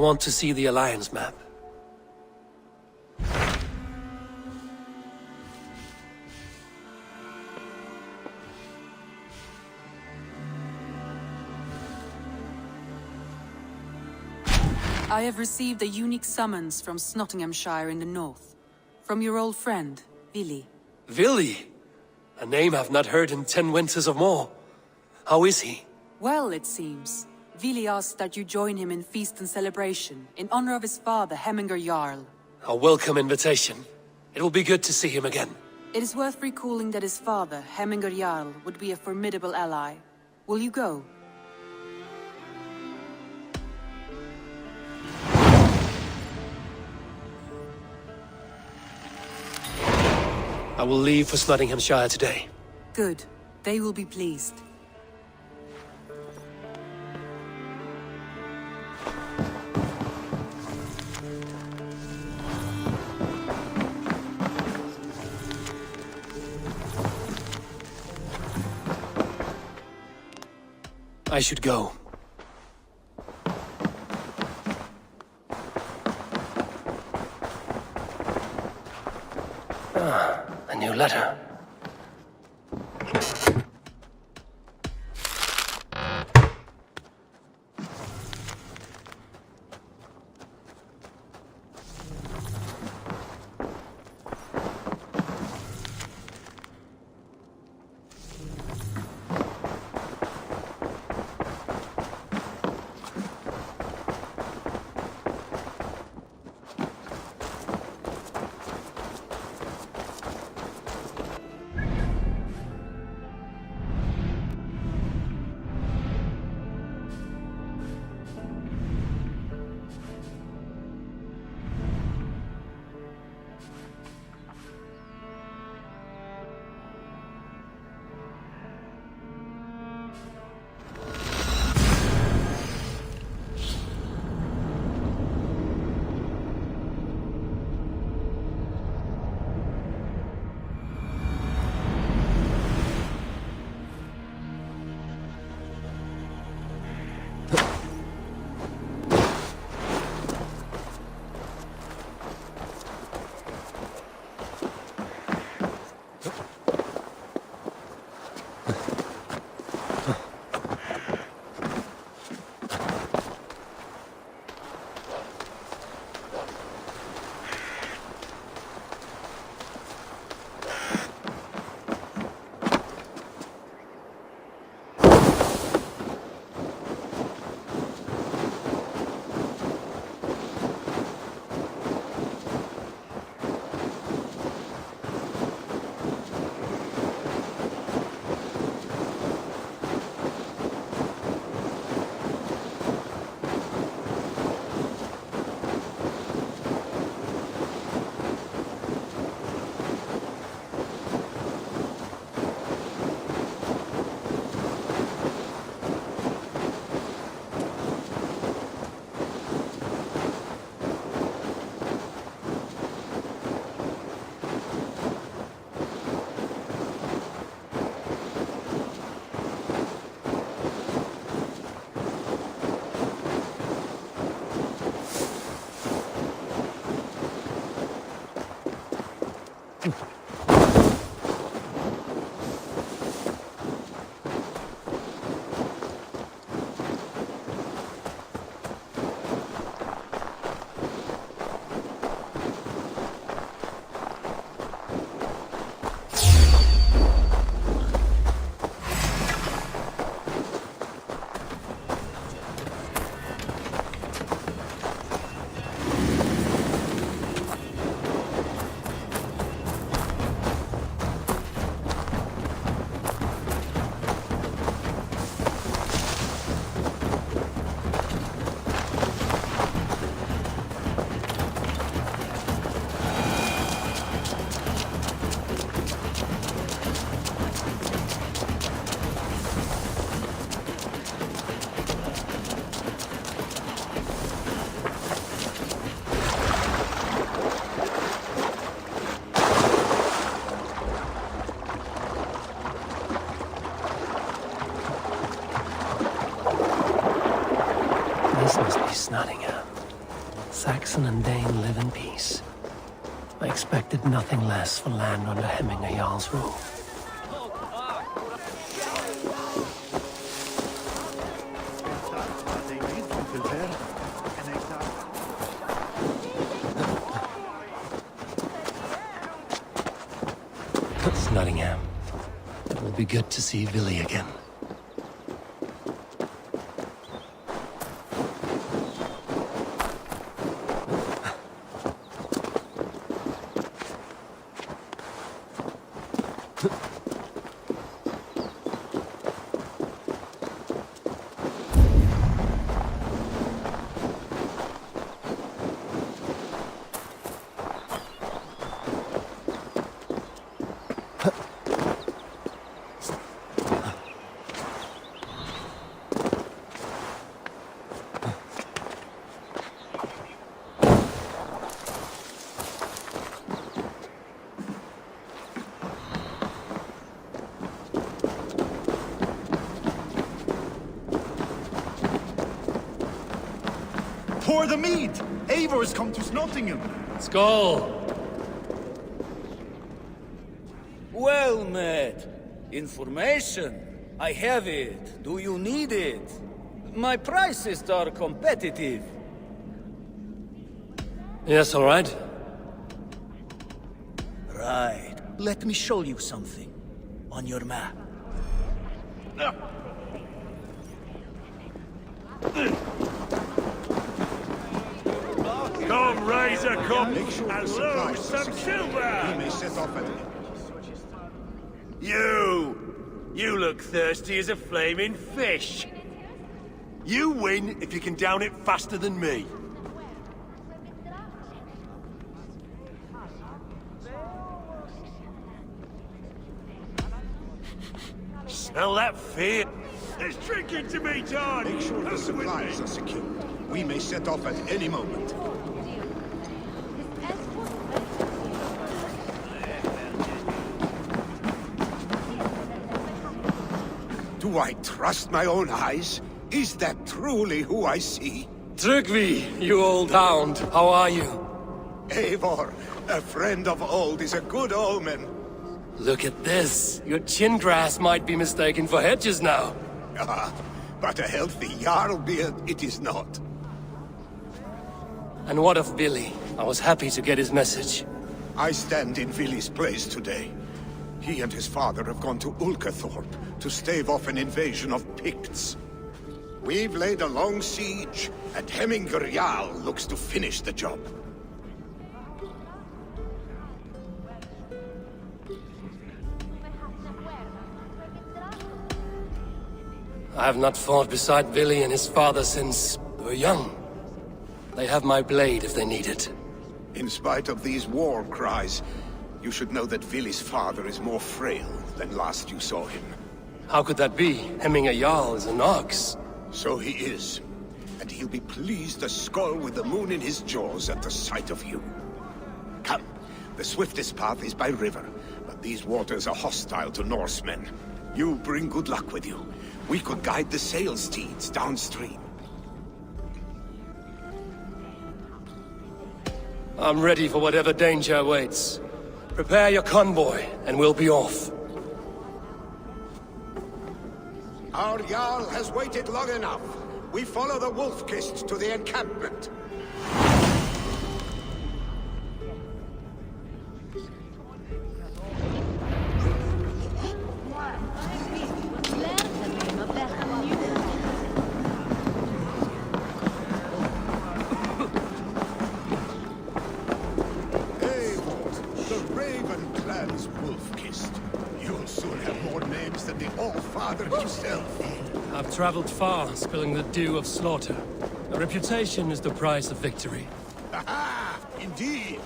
want to see the Alliance map. I have received a unique summons from Nottinghamshire in the north. From your old friend, Vili. Vili? A name I've not heard in 10 winters or more. How is he? Well, it seems. Vili asked that you join him in feast and celebration, in honor of his father, Hemminger Jarl. A welcome invitation. It will be good to see him again. It is worth recalling that his father, Hemminger Jarl, would be a formidable ally. Will you go? I will leave for Nottinghamshire today. Good. They will be pleased. I should go. A new letter. This must be Nottingham. Saxon and Dane live in peace. I expected nothing less for land under Hemminger Jarl's rule. It's Nottingham. It will be good to see Billy again. Pour the mead! Eivor's come to Nottingham. Skull! Well met. Information. I have it. Do you need it? My prices are competitive. Yes, all right. Right. Let me show you something. On your map. Come, Razor, come! Make sure And the supplies lose are some secure. silver! We may set off at... You look thirsty as a flaming fish. You win if you can down it faster than me. Smell that fear. There's drinking to be done. Make sure the Who's with supplies me? are secure. We may set off at any moment. Do I trust my own eyes? Is that truly who I see? Trygvi, you old hound, how are you? Eivor, a friend of old is a good omen. Look at this. Your chin grass might be mistaken for hedges now. Ah, but a healthy Jarl beard it is not. And what of Billy? I was happy to get his message. I stand in Vili's place today. He and his father have gone to Ulkathorpe to stave off an invasion of Picts. We've laid a long siege, and Hemminger Jarl looks to finish the job. I have not fought beside Billy and his father since they were young. They have my blade if they need it. In spite of these war cries, you should know that Vili's father is more frail than last you saw him. How could that be? Hemminger Jarl is an ox. So he is. And he'll be pleased as Skull with the moon in his jaws at the sight of you. Come, the swiftest path is by river, but these waters are hostile to Norsemen. You bring good luck with you. We could guide the sail steeds downstream. I'm ready for whatever danger awaits. Prepare your convoy, and we'll be off. Our Jarl has waited long enough. We follow the Wolf-Kist to the encampment. I've traveled far, spilling the dew of slaughter. A reputation is the price of victory. Aha! Indeed!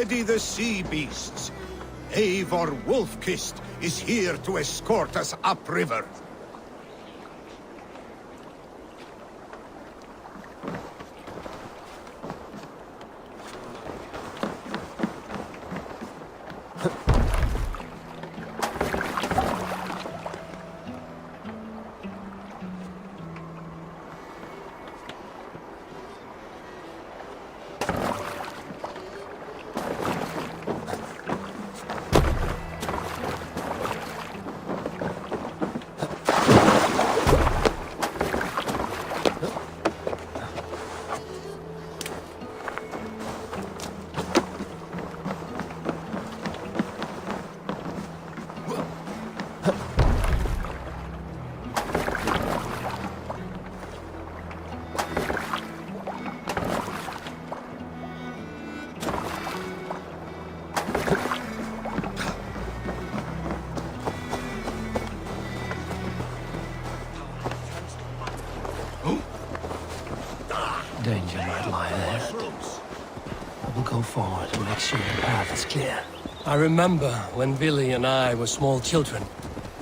Ready the sea beasts. Eivor Wolfkist is here to escort us upriver. Danger might lie ahead. We'll go forward and make sure the path is clear. I remember when Billy and I were small children.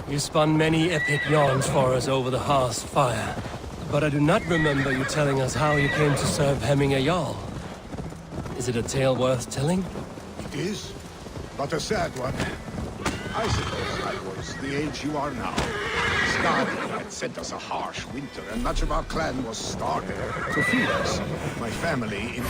You spun many epic yarns for us over the hearth's fire. But I do not remember you telling us how you came to serve Hemming a Jarl. Is it a tale worth telling? It is, but a sad one. I suppose I was the age you are now. Skadi had sent us a harsh winter, and much of our clan was starving. To feed us, my family in...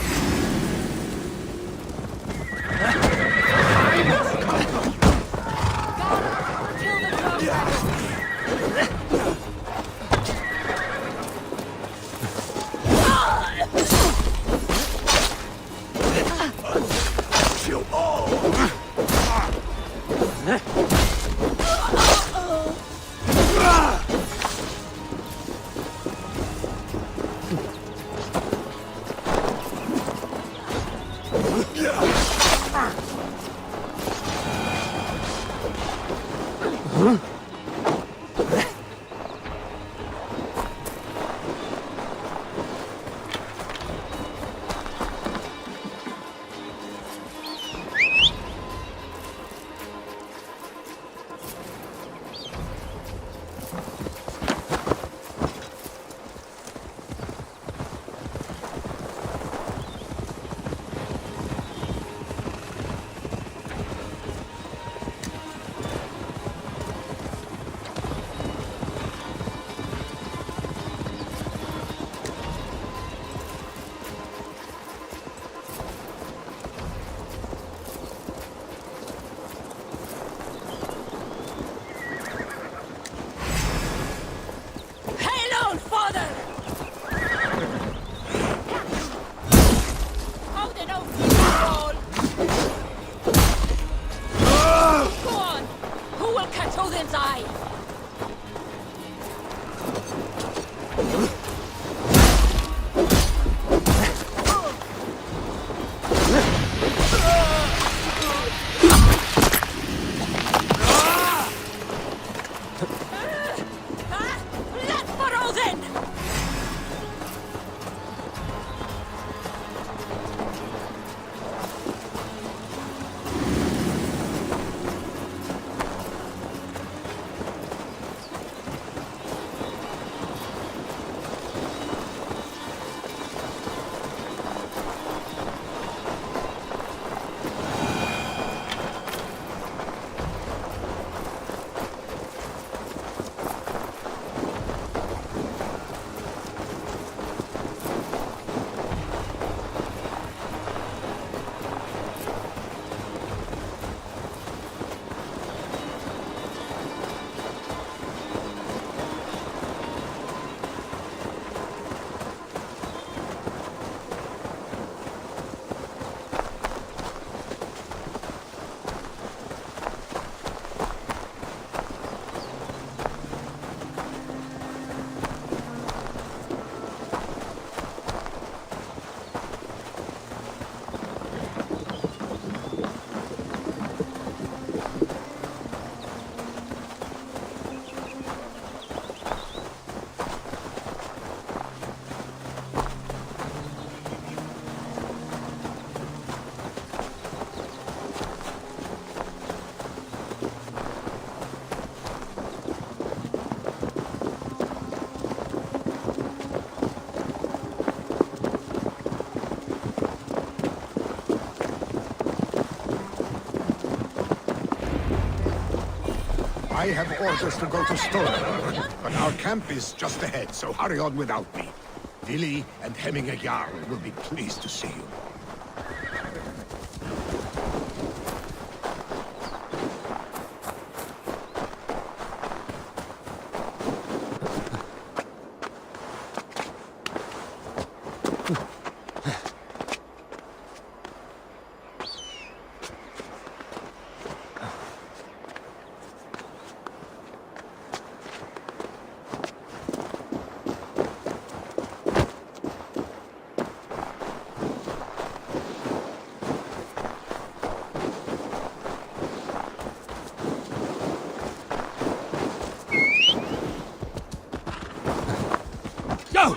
I have orders to go to Stone, but our camp is just ahead, so hurry on without me. Vili and Hemminger Jarl will be pleased to see you. Go!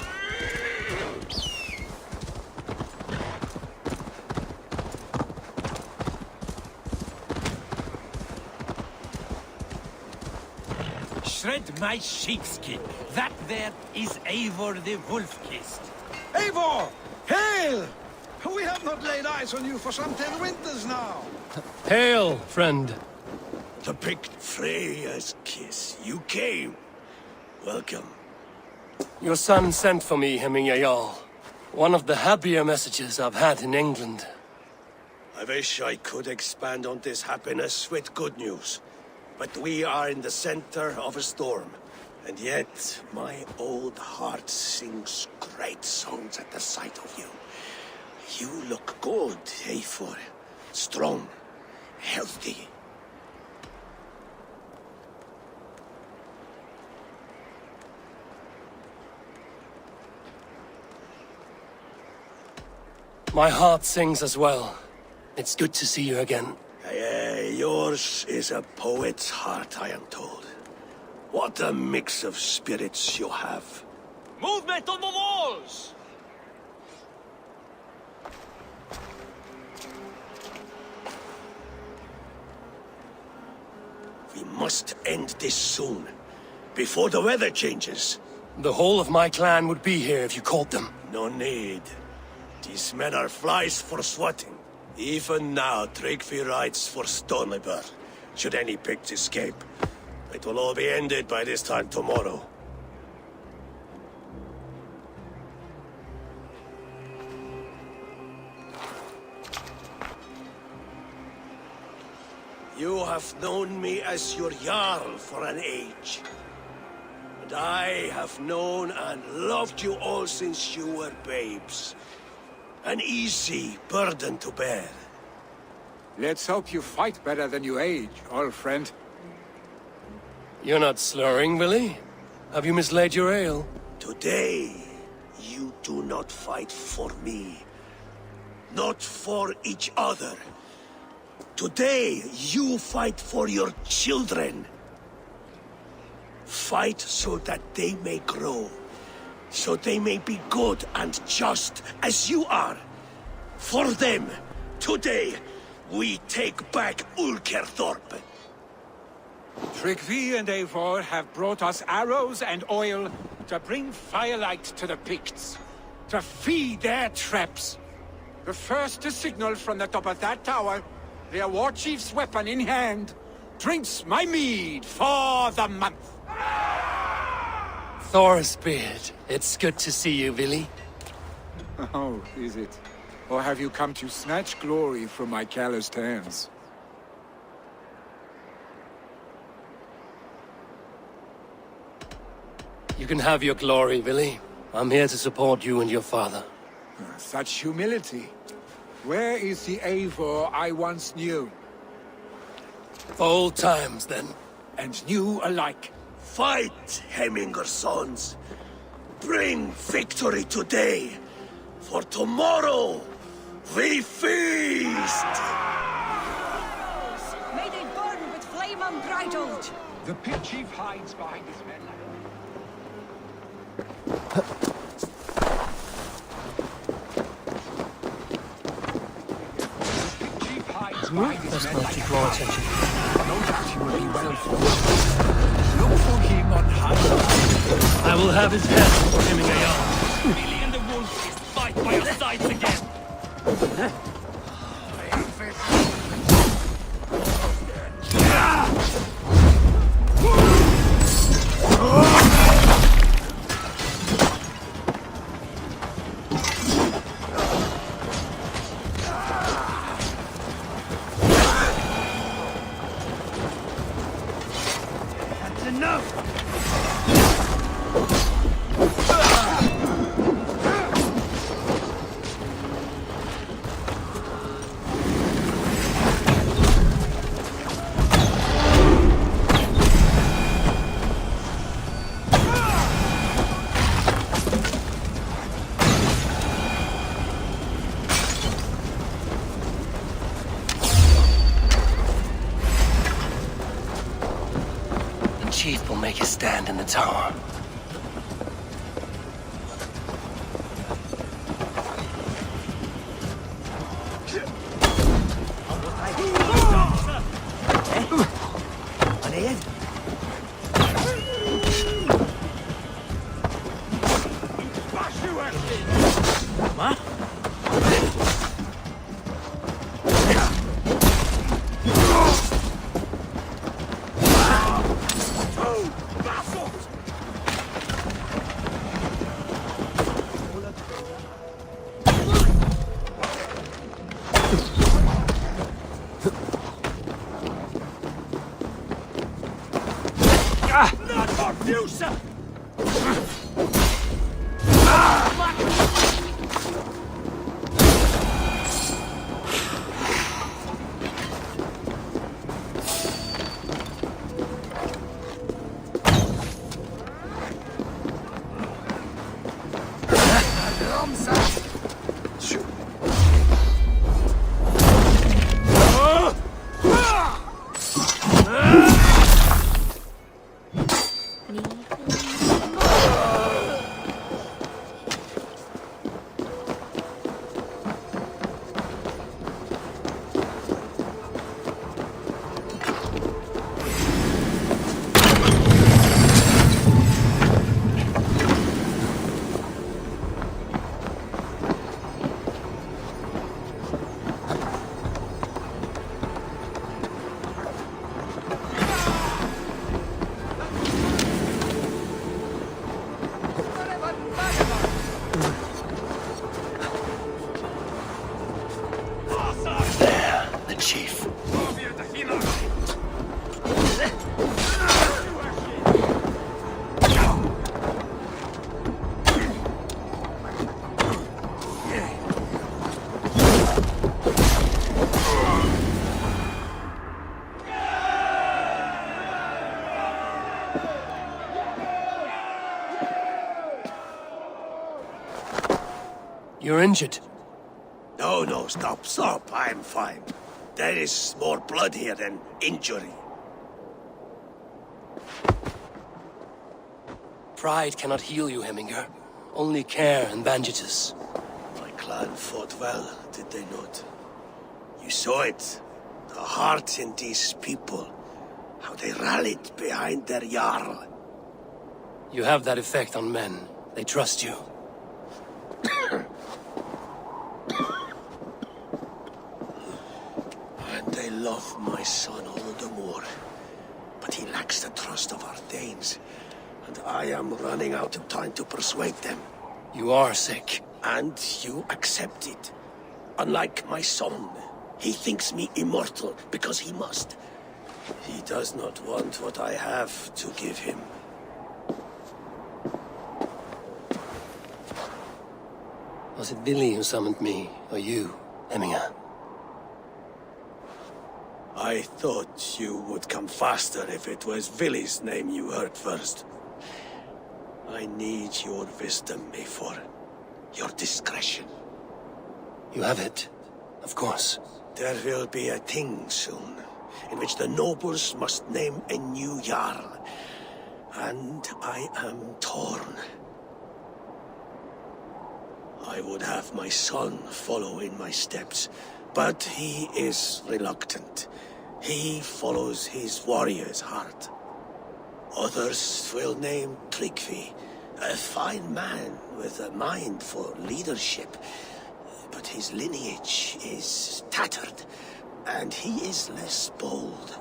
Shred my sheepskin. That there is Eivor the Wolf-Kissed. Eivor! Hail! We have not laid eyes on you for some 10 winters now. Hail, friend. To pick Freya's kiss. You came. Welcome. Your son sent for me, Hemminger Jarl. One of the happier messages I've had in England. I wish I could expand on this happiness with good news. But we are in the center of a storm. And yet, my old heart sings great songs at the sight of you. You look good, Eivor. Strong, healthy. My heart sings as well. It's good to see you again. Yours is a poet's heart, I am told. What a mix of spirits you have. Movement on the walls! We must end this soon, before the weather changes. The whole of my clan would be here if you called them. No need. These men are flies for swatting. Even now, Tryggvi rides for Stonebur, should any Picts escape. It will all be ended by this time tomorrow. You have known me as your Jarl for an age. And I have known and loved you all since you were babes. An easy burden to bear. Let's hope you fight better than you age, old friend. You're not slurring, Billy? Have you mislaid your ale? Today, you do not fight for me. Not for each other. Today, you fight for your children. Fight so that they may grow. So they may be good and just as you are. For them, today, we take back Ulkerthorpe. Tryggvi and Eivor have brought us arrows and oil to bring firelight to the Picts, to feed their traps. The first to signal from the top of that tower, their war chief's weapon in hand, drinks my mead for the month. Thor's beard. It's good to see you, Billy. Oh, is it? Or have you come to snatch glory from my calloused hands? You can have your glory, Billy. I'm here to support you and your father. Such humility. Where is the Eivor I once knew? For old times, then. And new alike. Fight, Hemminger sons. Bring victory today. For tomorrow, we feast! May they burn with flame unbridled! The pit chief hides behind his men. Best not to draw attention. No doubt he will be well fought. Look for him on high. I will have his head for Hemminger Jarl. Billy and the wolf is fight by your sides again. The chief will make his stand in the tower. Not for you, sir! The chief. You're injured. No, stop. I'm fine. There is more blood here than injury. Pride cannot heal you, Heminger. Only care and bandages. My clan fought well, did they not? You saw it. The heart in these people. How they rallied behind their Jarl. You have that effect on men. They trust you. And they love my son all the more. But he lacks the trust of our Danes. And I am running out of time to persuade them. You are sick. And you accept it. Unlike my son, he thinks me immortal because he must. He does not want what I have to give him. Was it Billy who summoned me, or you, Heminger? I thought you would come faster if it was Villy's name you heard first. I need your wisdom, Mayfor. Your discretion. You have it, of course. There will be a thing soon, in which the nobles must name a new Jarl. And I am torn. I would have my son follow in my steps, but he is reluctant. He follows his warrior's heart. Others will name Tryggvi, a fine man with a mind for leadership. But his lineage is tattered, and he is less bold.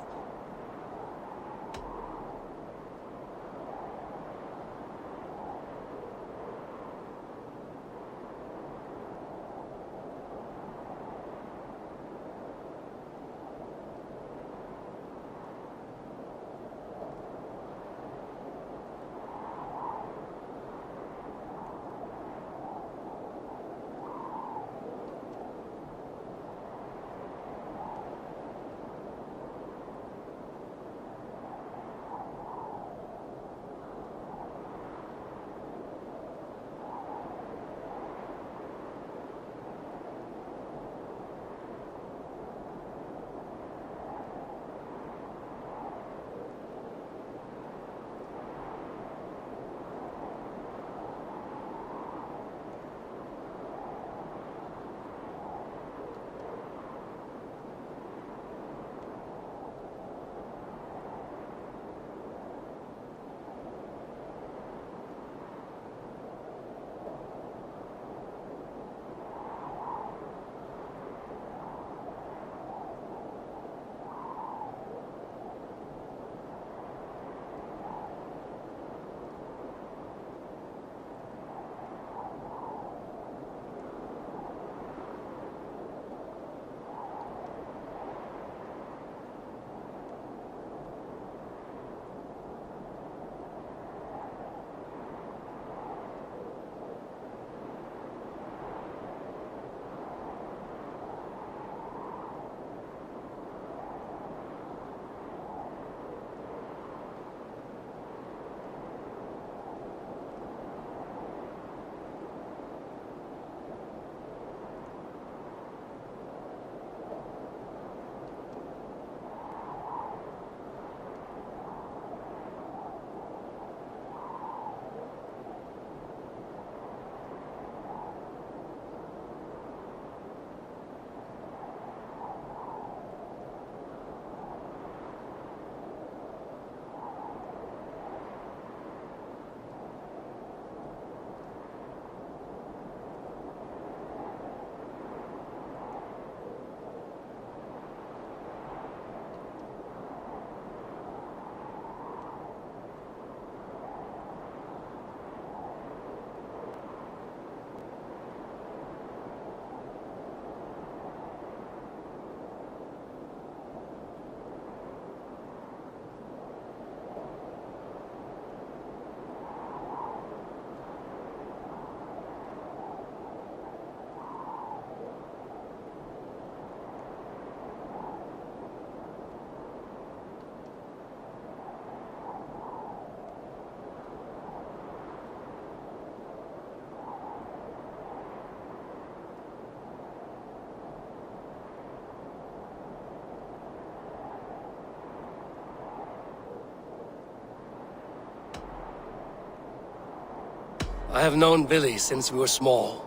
I have known Billy since we were small.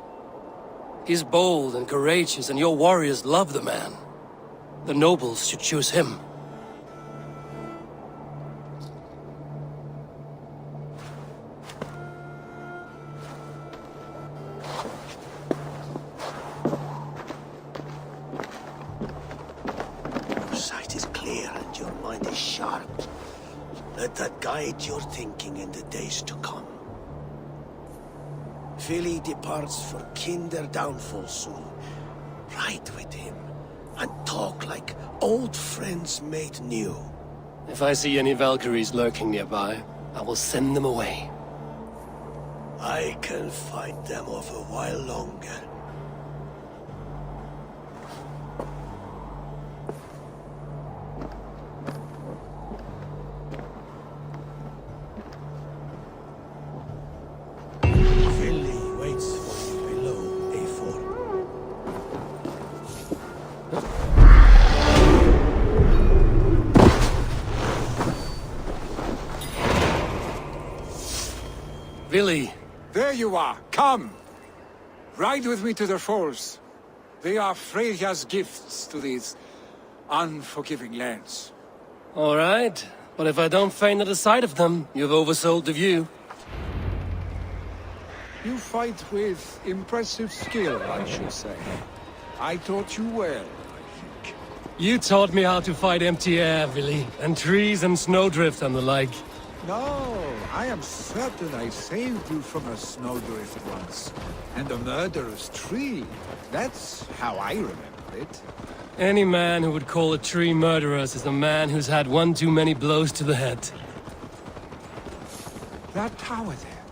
He's bold and courageous, and your warriors love the man. The nobles should choose him. Your sight is clear and your mind is sharp. Let that guide your thinking in the days to come. Philly departs for kinder downfall soon. Ride with him, and talk like old friends made new. If I see any Valkyries lurking nearby, I will send them away. I can fight them off a while longer. Philly waits for you below A4. Billy, There you are. Come. Ride with me to the falls. They are Freya's gifts to these unforgiving lands. all right. But if I don't faint at the sight of them, you've oversold the view. You fight with impressive skill, I should say. I taught you well, I think. You taught me how to fight empty air, Billy, and trees and snowdrift and the like. No, I am certain I saved you from a snowdrift once. And a murderous tree. That's how I remember it. Any man who would call a tree murderous is a man who's had one too many blows to the head. That tower there.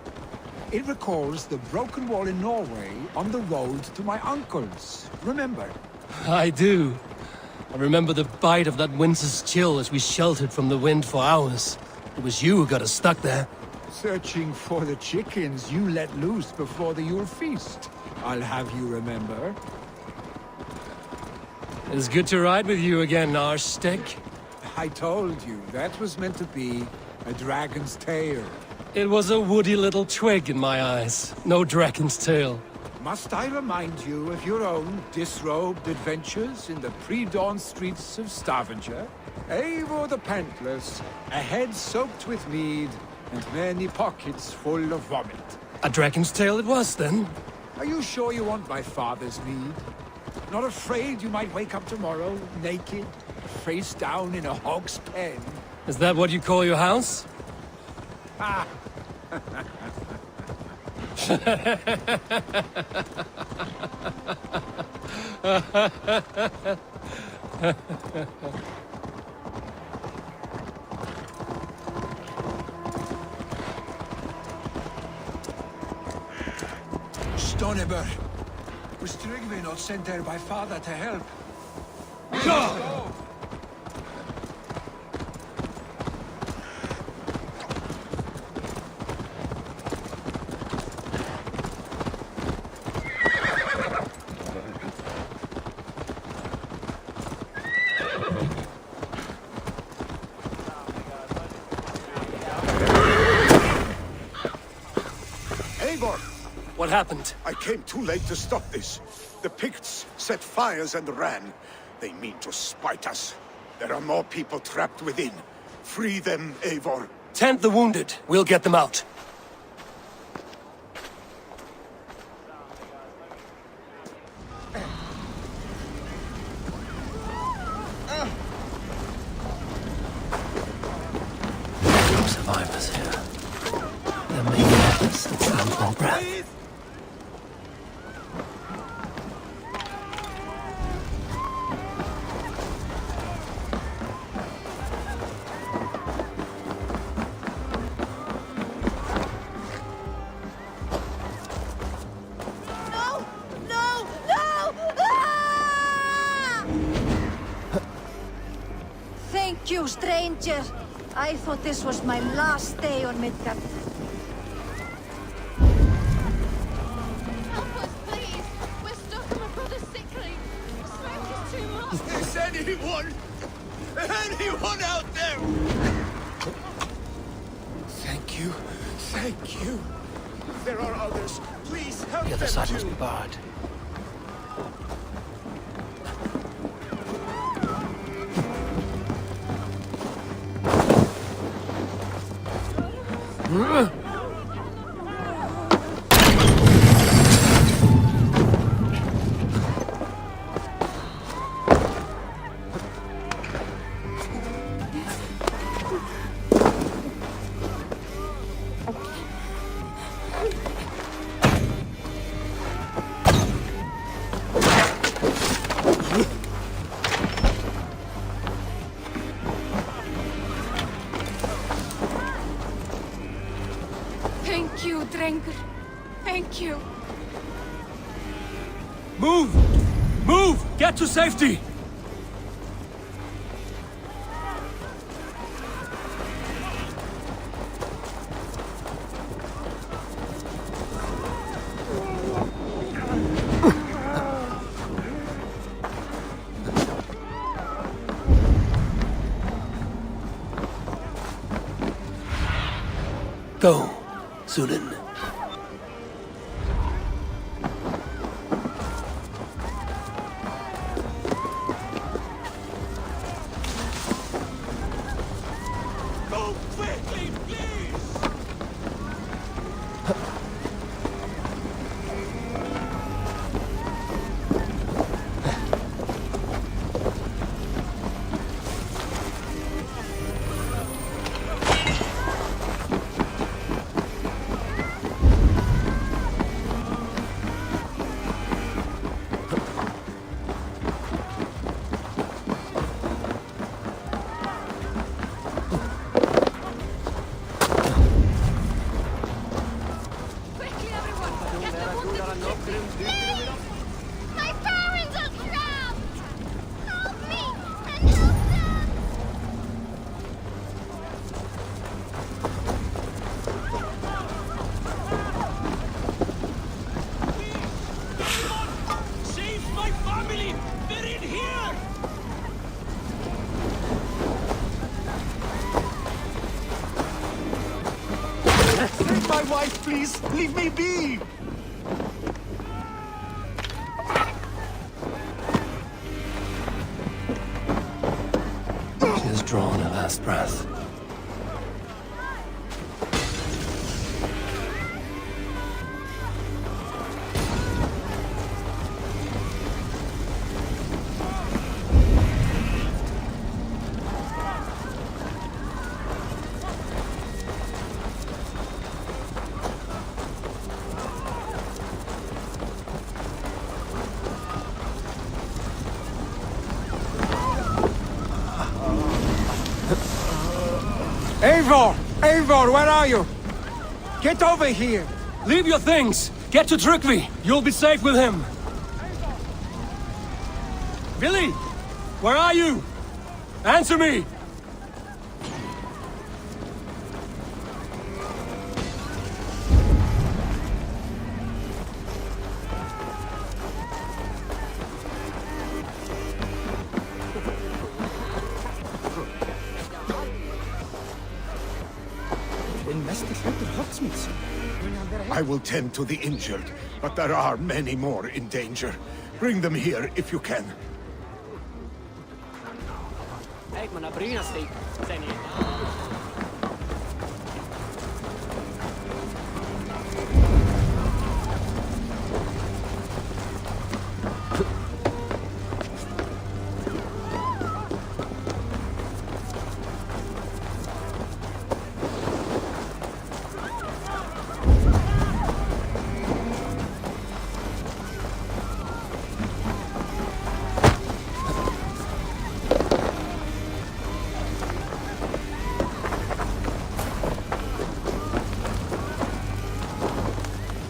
It recalls the broken wall in Norway on the road to my uncle's. Remember? I do. I remember the bite of that winter's chill as we sheltered from the wind for hours. It was you who got us stuck there. Searching for the chickens you let loose before the Yule feast. I'll have you remember. It's good to ride with you again, Arstick. I told you, that was meant to be a dragon's tail. It was a woody little twig in my eyes. No dragon's tail. Must I remind you of your own disrobed adventures in the pre-dawn streets of Stavanger? Eivor the Pantless, a head soaked with mead, and many pockets full of vomit. A dragon's tail it was, then? Are you sure you want my father's mead? Not afraid you might wake up tomorrow, naked, face down in a hog's pen? Is that what you call your house? Ah! Stoneber. Was Tryggvi not sent there by father to help? Go! Eivor! What happened? I came too late to stop this. The Picts set fires and ran. They mean to spite us. There are more people trapped within. Free them, Eivor. Tend the wounded. We'll get them out. No survivors here. There may be others that stand for breath. No! No! No! Ah! Thank you, stranger. I thought this was my last day on Midgard. Help us, please! We're stuck and my brother's sickly. The smoke is too much. Is anyone out there? Thank you. Thank you. There are others. Please help The other them side too. must be barred. Thank you, Drenker. Thank you. Move! Move! Get to safety! Go, Sudan. Go quickly, please! Quickly, everyone! Get the wounded to safety! Please! My parents are trapped! Help me! And help them! Save my family! They're in here! Save my wife, please! Leave me be! She has drawn her last breath. Eivor! Eivor, where are you? Get over here! Leave your things! Get to Trygvi! You'll be safe with him! Billy! Where are you? Answer me! I will tend to the injured, but there are many more in danger. Bring them here if you can.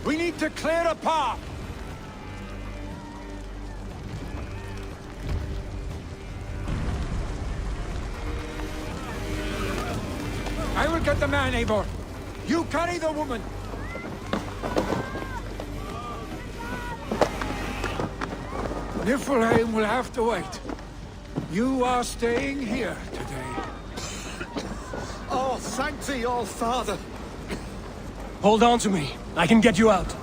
We need to clear a path! I will get the man, Eivor. You carry the woman. Niflheim will have to wait. You are staying here today. Oh, thank thee, all father! Hold on to me. I can get you out.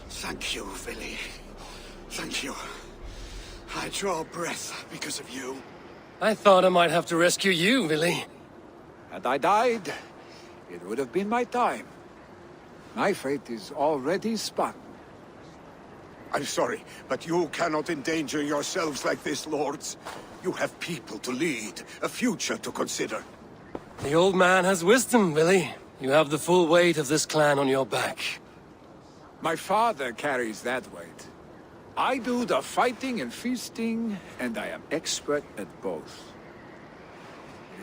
Thank you, Billy. Thank you. I draw breath because of you. I thought I might have to rescue you, Billy. Had I died, it would have been my time. My fate is already spun. I'm sorry, but you cannot endanger yourselves like this, lords. You have people to lead, a future to consider. The old man has wisdom, Billy. You have the full weight of this clan on your back. My father carries that weight. I do the fighting and feasting, and I am expert at both.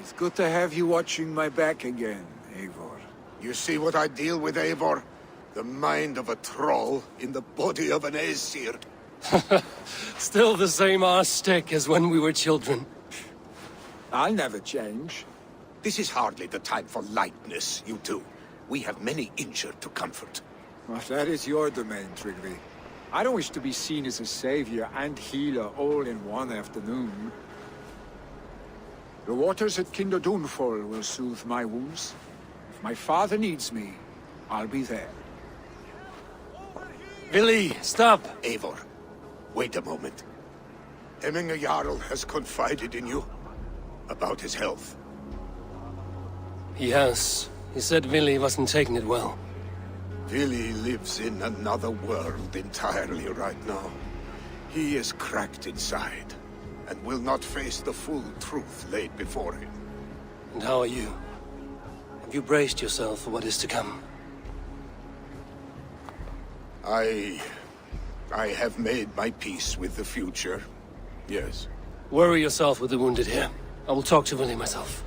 It's good to have you watching my back again, Eivor. You see what I deal with, Eivor? The mind of a troll in the body of an Aesir. Still the same arse stick as when we were children. I'll never change. This is hardly the time for lightness, you two. We have many injured to comfort. Well, that is your domain, Trigby. I don't wish to be seen as a savior and healer all in one afternoon. The waters at Kinderdunfall will soothe my wounds. If my father needs me, I'll be there. Billy, stop! Eivor, wait a moment. Emminger Jarl has confided in you about his health. He has. He said Billy wasn't taking it well. Billy lives in another world entirely right now. He is cracked inside, and will not face the full truth laid before him. And how are you? Have you braced yourself for what is to come? I have made my peace with the future, yes. Worry yourself with the wounded here. I will talk to Billy myself.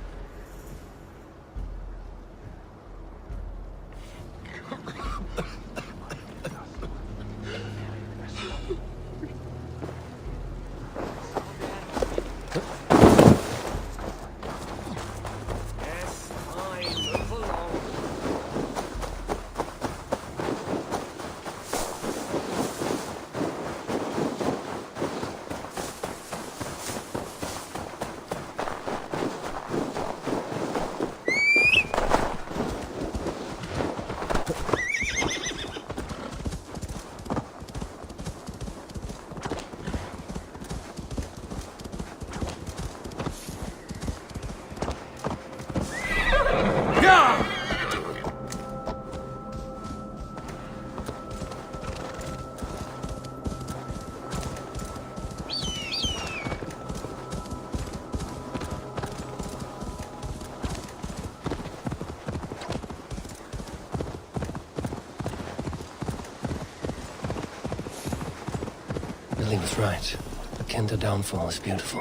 Billy was right. The Kinder downfall is beautiful.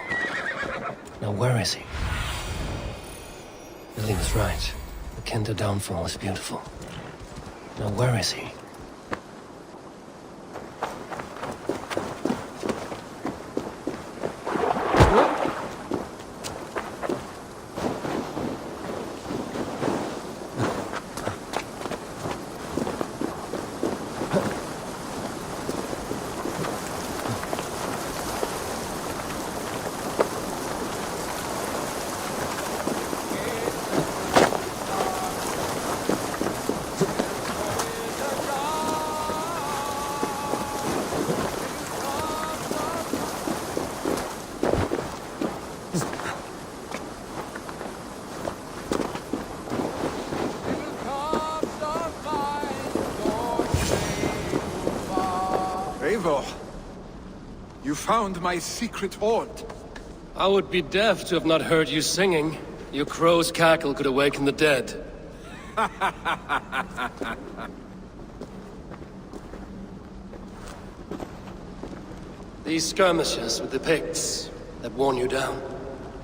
Now where is he? Billy was right. The Kinder downfall is beautiful. Now where is he? Eivor, you found my secret hoard. I would be deaf to have not heard you singing. Your crow's cackle could awaken the dead. These skirmishes with the Picts that worn you down.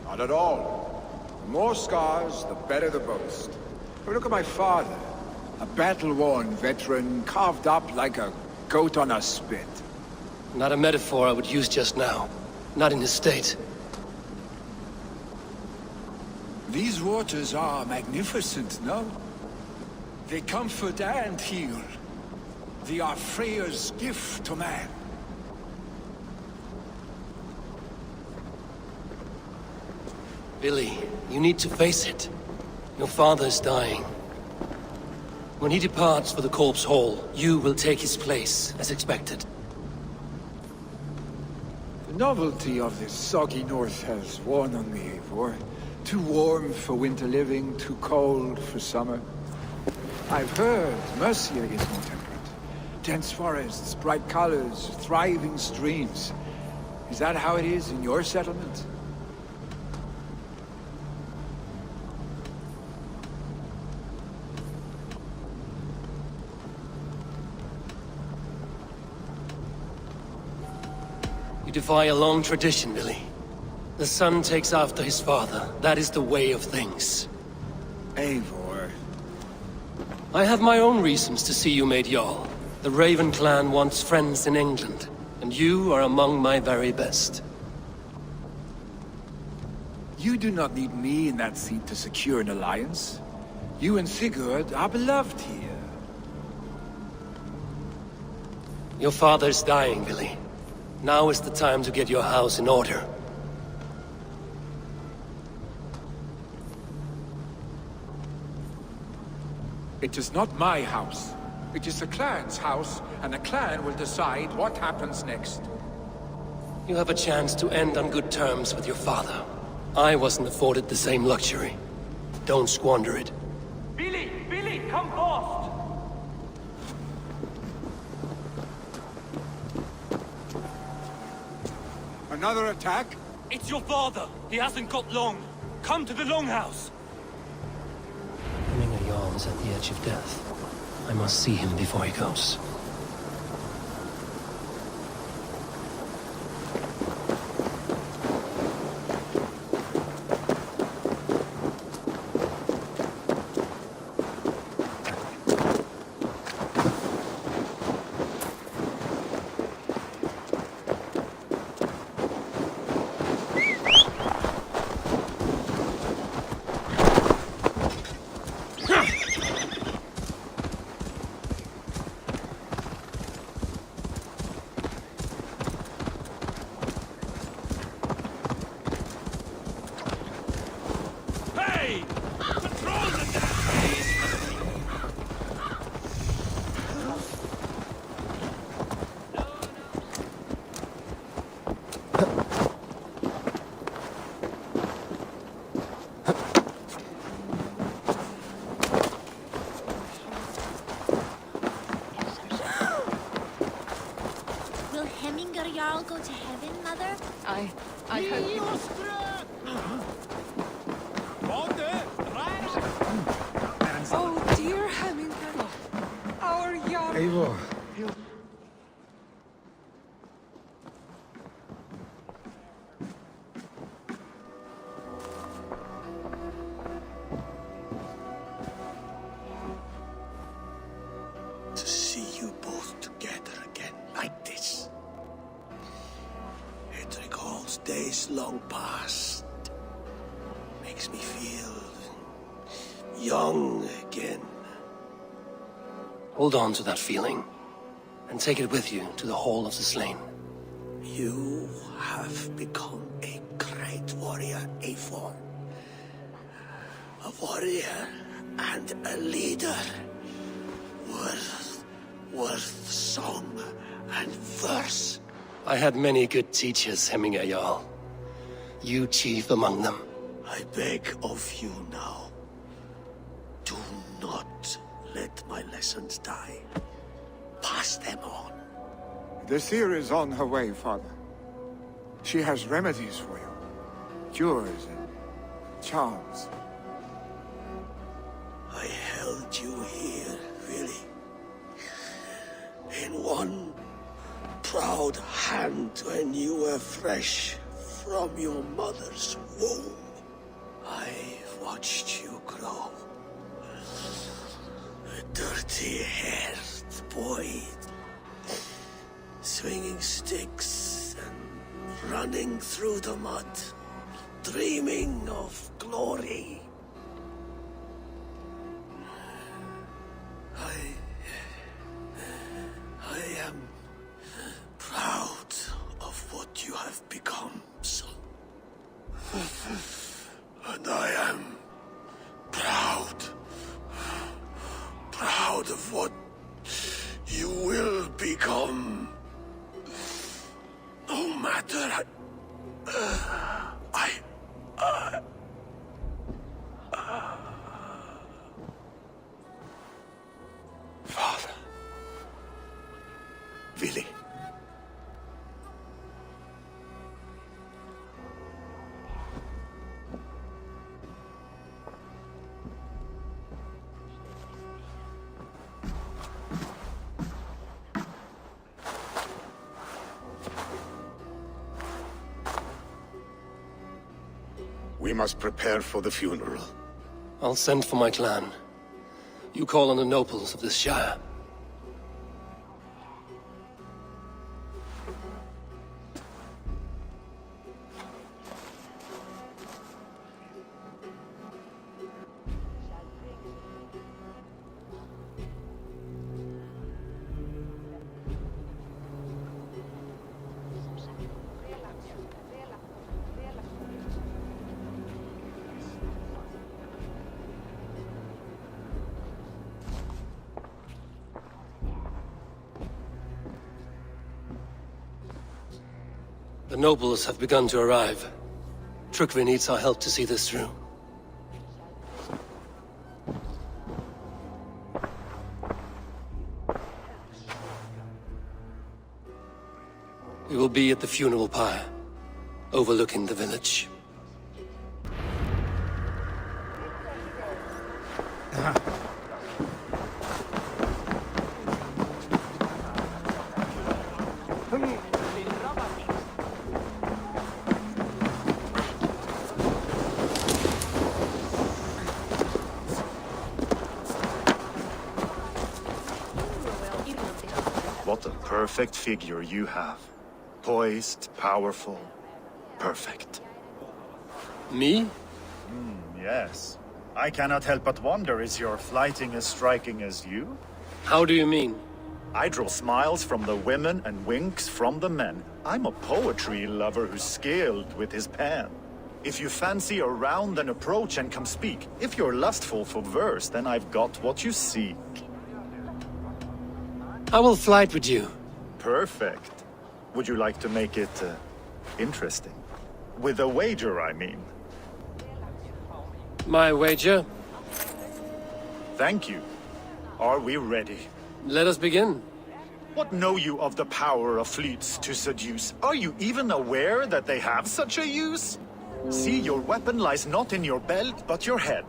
Not at all. The more scars, the better the boast. But look at my father. A battle-worn veteran, carved up like a goat on a spit. Not a metaphor I would use just now. Not in his state. These waters are magnificent, no? They comfort and heal. They are Freya's gift to man. Billy, you need to face it. Your father's dying. When he departs for the Corpse Hall, you will take his place, as expected. The novelty of this soggy north has worn on me, Eivor. Too warm for winter living, too cold for summer. I've heard Mercia is more temperate. Dense forests, bright colors, thriving streams. Is that how it is in your settlement? You defy a long tradition, Billy. The son takes after his father. That is the way of things. Eivor. I have my own reasons to see you made Jarl. The Raven clan wants friends in England, and you are among my very best. You do not need me in that seat to secure an alliance. You and Sigurd are beloved here. Your father's dying, Billy. Now is the time to get your house in order. It is not my house. It is the clan's house, and the clan will decide what happens next. You have a chance to end on good terms with your father. I wasn't afforded the same luxury. Don't squander it. Billy! Billy, come fast! Another attack? It's your father! He hasn't got long! Come to the Longhouse! Hemminger Jarl is at the edge of death. I must see him before he goes. Jarl go to heaven, Mother? I hope... Oh, dear Hemminger, our Jarl... Eivor. To see you both together again like this. It recalls days long past. Makes me feel young again. Hold on to that feeling, and take it with you to the Hall of the Slain. You have become a great warrior, Eivor. A warrior and a leader. Worth song and verse. I had many good teachers, Hemminger Jarl. You chief among them. I beg of you now, do not let my lessons die. Pass them on. The seer is on her way, Father. She has remedies for you. Cures and charms. I held you here, really. In one proud hand when you were fresh from your mother's womb. I've watched you grow. A dirty-haired boy, swinging sticks and running through the mud, dreaming of glory. I am proud of what you have become, son. And I am proud of what you will become. No matter Father. Vili. We must prepare for the funeral. I'll send for my clan. You call on the nobles of this shire. The nobles have begun to arrive. Trukvi needs our help to see this through. We will be at the funeral pyre, overlooking the village. What a perfect figure you have. Poised, powerful, perfect. Me? Yes. I cannot help but wonder, is your flighting as striking as you? How do you mean? I draw smiles from the women and winks from the men. I'm a poetry lover who's skilled with his pen. If you fancy a round, then approach and come speak. If you're lustful for verse, then I've got what you seek. I will flight with you. Perfect. Would you like to make it interesting? With a wager, I mean. My wager? Thank you. Are we ready? Let us begin. What know you of the power of fleets to seduce? Are you even aware that they have such a use? See, your weapon lies not in your belt, but your head.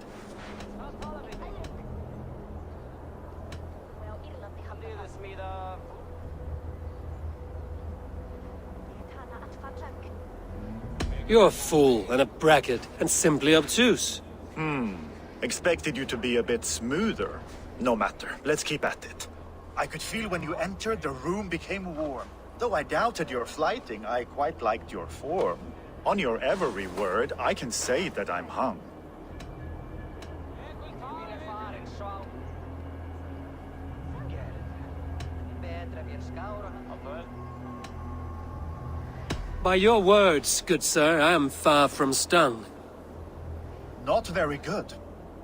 You're a fool and a braggart and simply obtuse. Expected you to be a bit smoother. No matter, let's keep at it. I could feel when you entered, the room became warm. Though I doubted your flighting, I quite liked your form. On your every word, I can say that I'm hung. By your words, good sir, I am far from stung. Not very good.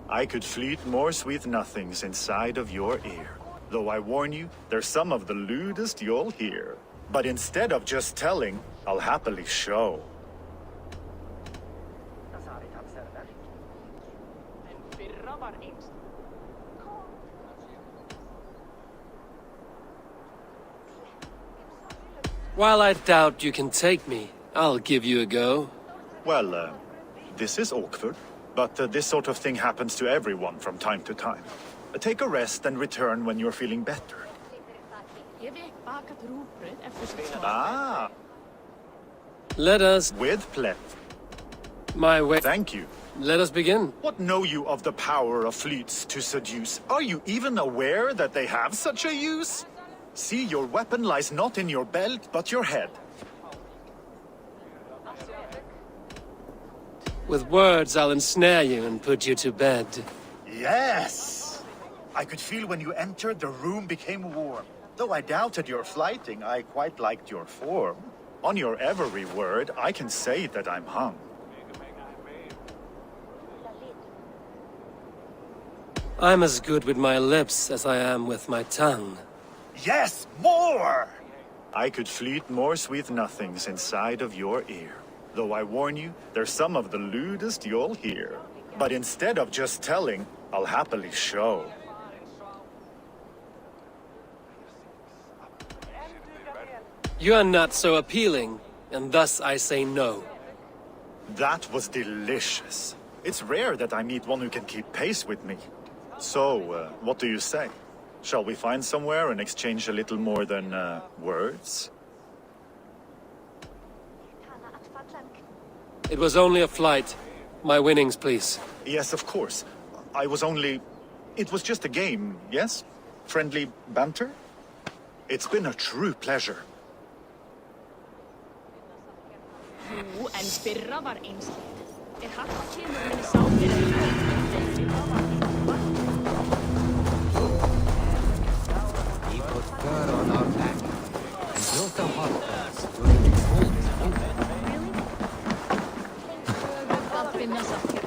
I could fleet more sweet nothings inside of your ear. Though I warn you, they're some of the lewdest you'll hear. But instead of just telling, I'll happily show. While I doubt you can take me, I'll give you a go. Well, this is awkward, but this sort of thing happens to everyone from time to time. Take a rest and return when you're feeling better. Ah, Let us... with pleasure. My way... Thank you. Let us begin. What know you of the power of fleets to seduce? Are you even aware that they have such a use? See, your weapon lies not in your belt, but your head. With words, I'll ensnare you and put you to bed. Yes! I could feel when you entered, the room became warm. Though I doubted your flighting, I quite liked your form. On your every word, I can say that I'm hung. I'm as good with my lips as I am with my tongue. Yes, more! I could fleet more sweet nothings inside of your ear. Though I warn you, there's some of the lewdest you'll hear. But instead of just telling, I'll happily show. You are not so appealing, and thus I say no. That was delicious. It's rare that I meet one who can keep pace with me. So, what do you say? Shall we find somewhere and exchange a little more than, words? It was only a flight. My winnings, please. Yes, of course. It was just a game, yes? Friendly banter? It's been a true pleasure. Jú, en fyrra var einslegt. Harpa kemur minni sálir en fyrra var He put fur on our back and built a hot house during the coldest winter. Gott finna saker.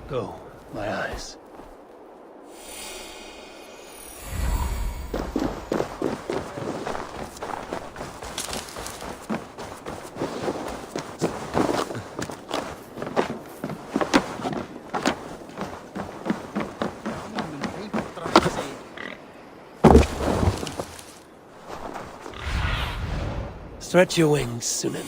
Go, my eyes. Stretch your wings, Sunan.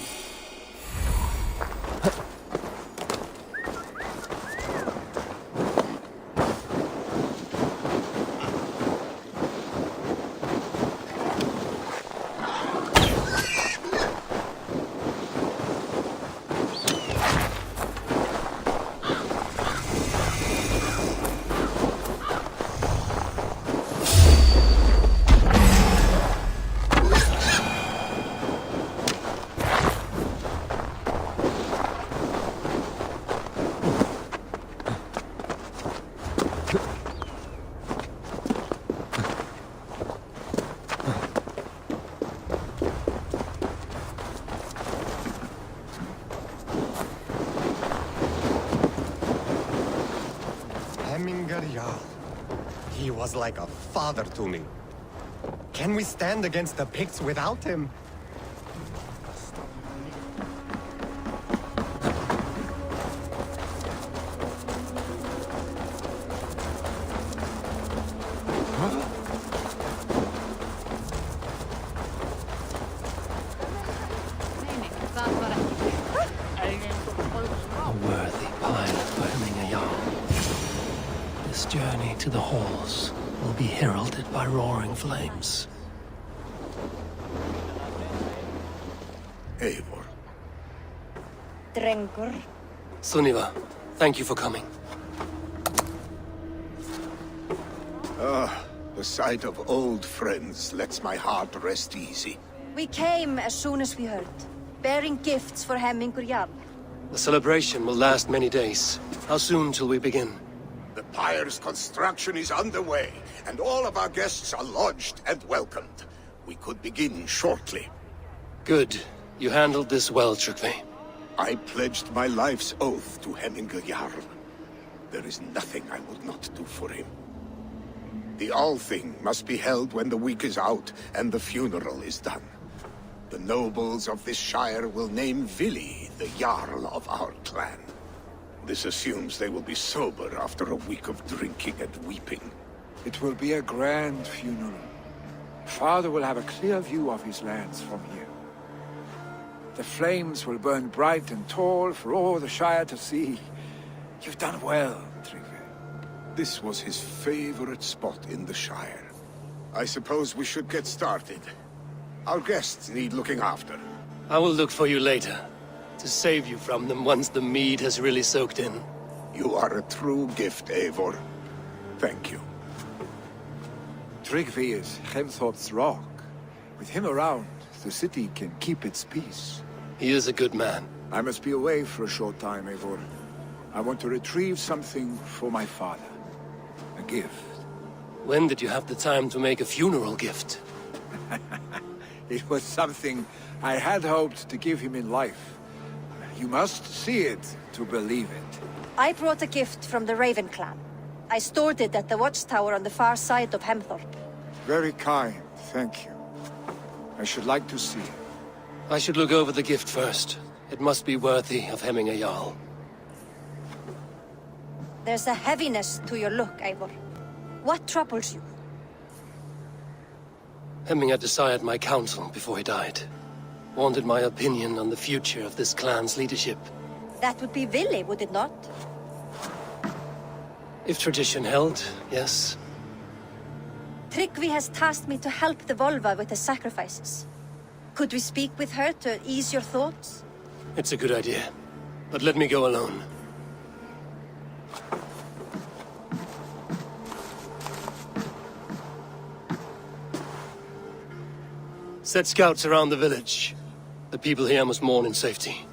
He was like a father to me. Can we stand against the Picts without him? A worthy pilot for hemming a yarn. This journey to the halls will be heralded by roaring flames. Eivor. Drengur. Sunniva, thank you for coming. The sight of old friends lets my heart rest easy. We came as soon as we heard, bearing gifts for Hemmingur Jarl. The celebration will last many days. How soon till we begin? The pyre's construction is underway, and all of our guests are lodged and welcomed. We could begin shortly. Good. You handled this well, Trygve. I pledged my life's oath to Hemmingur Jarl. There is nothing I would not do for him. The Althing must be held when the week is out and the funeral is done. The nobles of this shire will name Vili the Jarl of our clan. This assumes they will be sober after a week of drinking and weeping. It will be a grand funeral. Father will have a clear view of his lands from here. The flames will burn bright and tall for all the Shire to see. You've done well, Trygve. This was his favorite spot in the Shire. I suppose we should get started. Our guests need looking after. I will look for you later, to save you from them once the mead has really soaked in. You are a true gift, Eivor. Thank you. Tryggvi is Hemthorpe's rock. With him around, the city can keep its peace. He is a good man. I must be away for a short time, Eivor. I want to retrieve something for my father. A gift. When did you have the time to make a funeral gift? It was something I had hoped to give him in life. You must see it to believe it. I brought a gift from the Raven clan. I stored it at the watchtower on the far side of Hemthorpe. Very kind, thank you. I should like to see it. I should look over the gift first. It must be worthy of Hemming a Jarl. There's a heaviness to your look, Eivor. What troubles you? Hemming had desired my counsel before he died. Wanted my opinion on the future of this clan's leadership. That would be Vili, would it not? If tradition held, yes. Tryggvi has tasked me to help the Volva with the sacrifices. Could we speak with her to ease your thoughts? It's a good idea. But let me go alone. Set scouts around the village. The people here must mourn in safety.